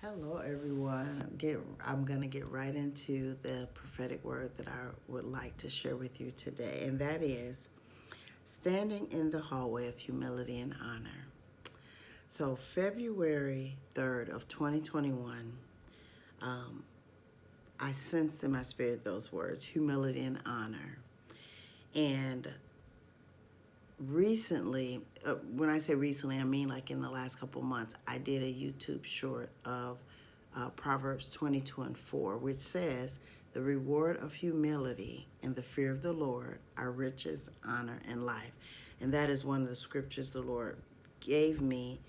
Hello, everyone. I'm going to get right into the prophetic word that I would like to share with you today, and that is standing in the hallway of humility and honor. So, February 3rd of 2021, um, I sensed in my spirit those words, humility and honor. And recently, when I say recently, I mean like in the last couple months, I did a YouTube short of Proverbs 22:4, which says, "The reward of humility and the fear of the Lord are riches, honor, and life." And that is one of the scriptures the Lord gave me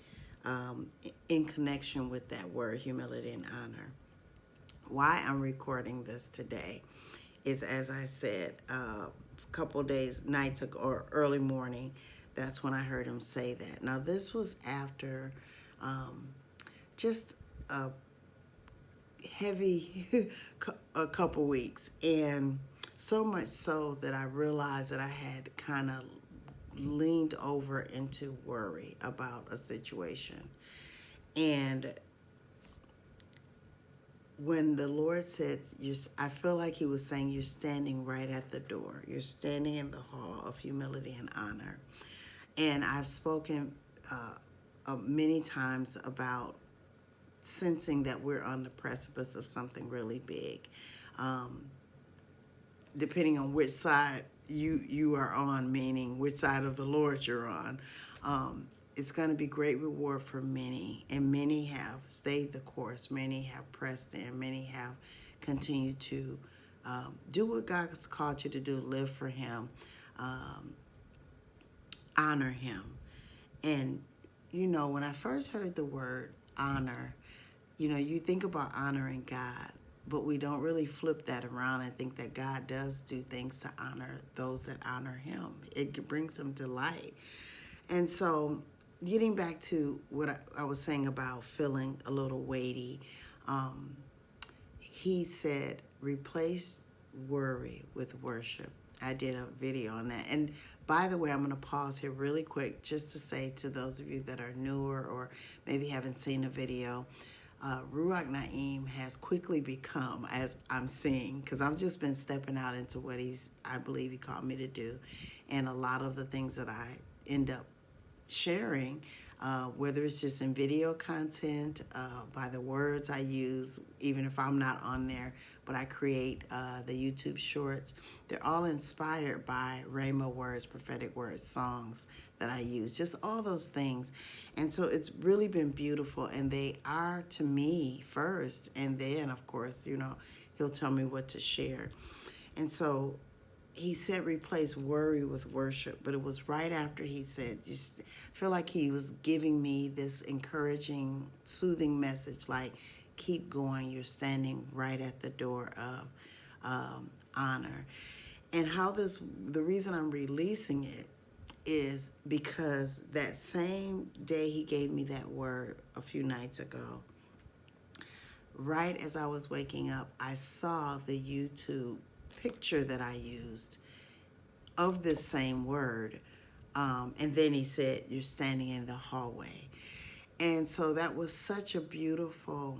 in connection with that word, humility and honor. Why I'm recording this today is, as I said, a couple days, nights ago, or early morning, that's when I heard him say that. Now, this was after um, just a heavy a couple weeks, and so much so that I realized that I had kind of leaned over into worry about a situation. And when the Lord said, I feel like He was saying, you're standing right at the door. You're standing in the hall of humility and honor. And I've spoken many times about sensing that we're on the precipice of something really big. Depending on which side you are on, meaning which side of the Lord you're on, it's going to be great reward for many, and many have stayed the course. Many have pressed in. Many have continued to do what God has called you to do. Live for Him, honor Him, and when I first heard the word honor, you think about honoring God, but we don't really flip that around and think that God does do things to honor those that honor Him. It brings Him delight. And so, getting back to what I was saying about feeling a little weighty, He said, replace worry with worship. I did a video on that. And by the way, I'm going to pause here really quick just to say to those of you that are newer or maybe haven't seen the video, Ruach Naim has quickly become, as I'm seeing, because I've just been stepping out into what I believe he called me to do. And a lot of the things that I end up sharing, whether it's just in video content, by the words I use, even if I'm not on there, but I create the YouTube shorts. They're all inspired by Rhema words, prophetic words, songs that I use, just all those things. And so it's really been beautiful, and they are to me first, and then, of course, he'll tell me what to share. And so he said replace worry with worship, but it was right after he said, just feel like he was giving me this encouraging, soothing message, like, keep going, you're standing right at the door of honor. And the reason I'm releasing it is because that same day he gave me that word a few nights ago, right as I was waking up, I saw the YouTube picture that I used of this same word. And then he said, you're standing in the hallway. And so that was such a beautiful,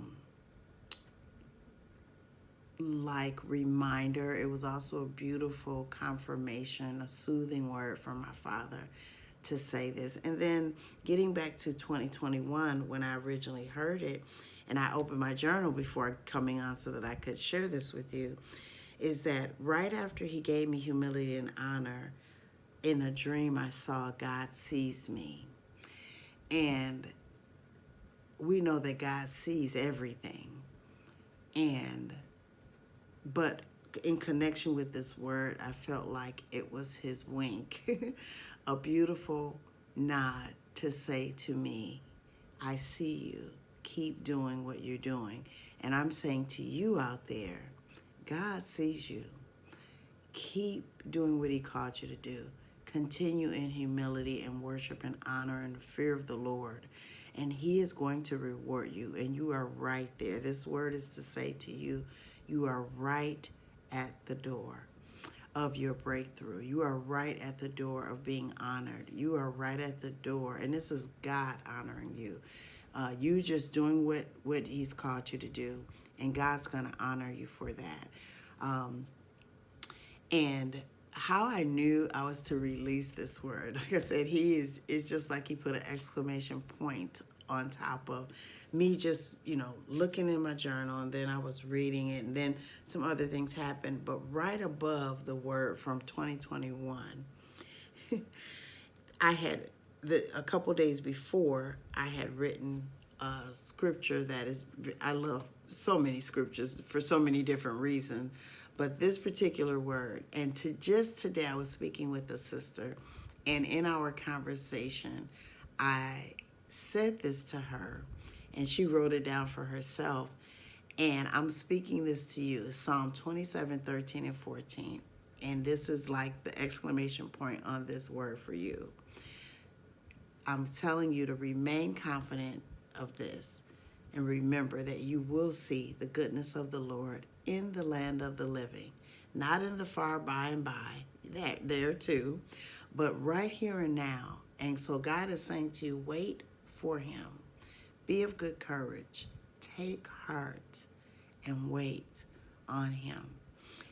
reminder. It was also a beautiful confirmation, a soothing word from my father to say this. And then getting back to 2021, when I originally heard it, and I opened my journal before coming on so that I could share this with you, is that right after he gave me humility and honor, in a dream I saw God sees me. And we know that God sees everything. But in connection with this word, I felt like it was his wink, a beautiful nod to say to me, I see you. Keep doing what you're doing. And I'm saying to you out there, God sees you. Keep doing what he called you to do. Continue in humility and worship and honor and fear of the Lord. And he is going to reward you. And you are right there. This word is to say to you, you are right at the door of your breakthrough. You are right at the door of being honored. You are right at the door. And this is God honoring you. You just doing what he's called you to do, and God's going to honor you for that. And how I knew I was to release this word, like I said, it's just like he put an exclamation point on top of me just, looking in my journal, and then I was reading it, and then some other things happened. But right above the word from 2021, I had a couple days before, I had written a scripture that is, I love so many scriptures for so many different reasons, but this particular word, and just today I was speaking with a sister, and in our conversation, I said this to her, and she wrote it down for herself, and I'm speaking this to you, Psalm 27, 13, and 14, and this is like the exclamation point on this word for you. I'm telling you to remain confident of this, and remember that you will see the goodness of the Lord in the land of the living, not in the far by and by, that there too, but right here and now. And so God is saying to you, wait for him. Be of good courage. Take heart and wait on him.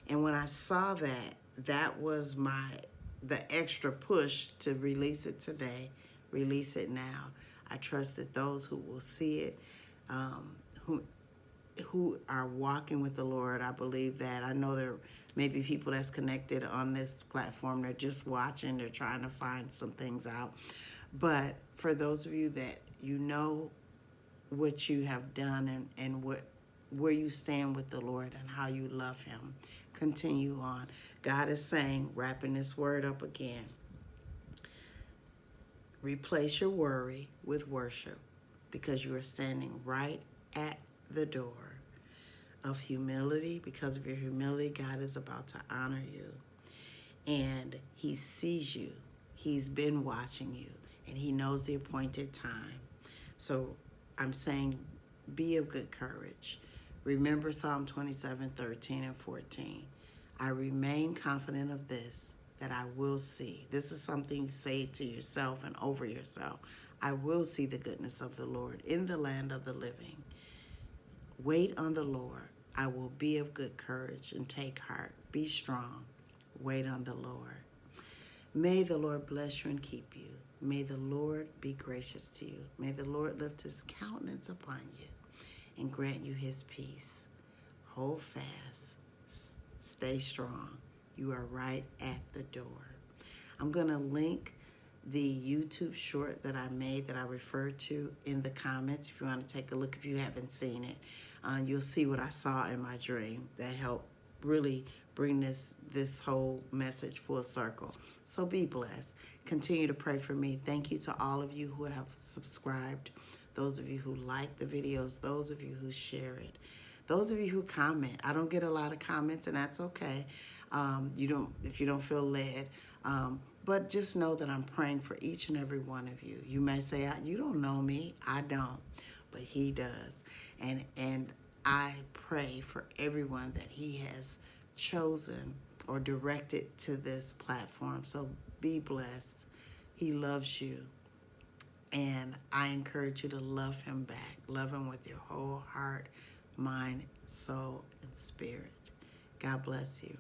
And when I saw that, that was the extra push to release it today. Release it now. I trust that those who will see it, who are walking with the Lord, I believe that. I know there may be people that's connected on this platform. They're just watching. They're trying to find some things out. But for those of you that you know what you have done and where you stand with the Lord and how you love him, continue on. God is saying, wrapping this word up again, replace your worry with worship, because you are standing right at the door of humility. Because of your humility, God is about to honor you. And he sees you. He's been watching you. And he knows the appointed time. So I'm saying, be of good courage. Remember Psalm 27, 13, and 14. I remain confident of this, that I will see. This is something you say to yourself and over yourself. I will see the goodness of the Lord in the land of the living. Wait on the Lord. I will be of good courage and take heart. Be strong. Wait on the Lord. May the Lord bless you and keep you. May the Lord be gracious to you. May the Lord lift his countenance upon you and grant you his peace. Hold fast. Stay strong. You are right at the door. I'm going to link the YouTube short that I made that I referred to in the comments. If you want to take a look, if you haven't seen it, you'll see what I saw in my dream that helped really bring this whole message full circle. So be blessed. Continue to pray for me. Thank you to all of you who have subscribed, those of you who like the videos, those of you who share it, those of you who comment. I don't get a lot of comments, and that's okay. If you don't feel led. But just know that I'm praying for each and every one of you. You may say, you don't know me. I don't, but he does. And I pray for everyone that he has chosen or directed to this platform. So be blessed. He loves you. And I encourage you to love him back. Love him with your whole heart, mind, soul, and spirit. God bless you.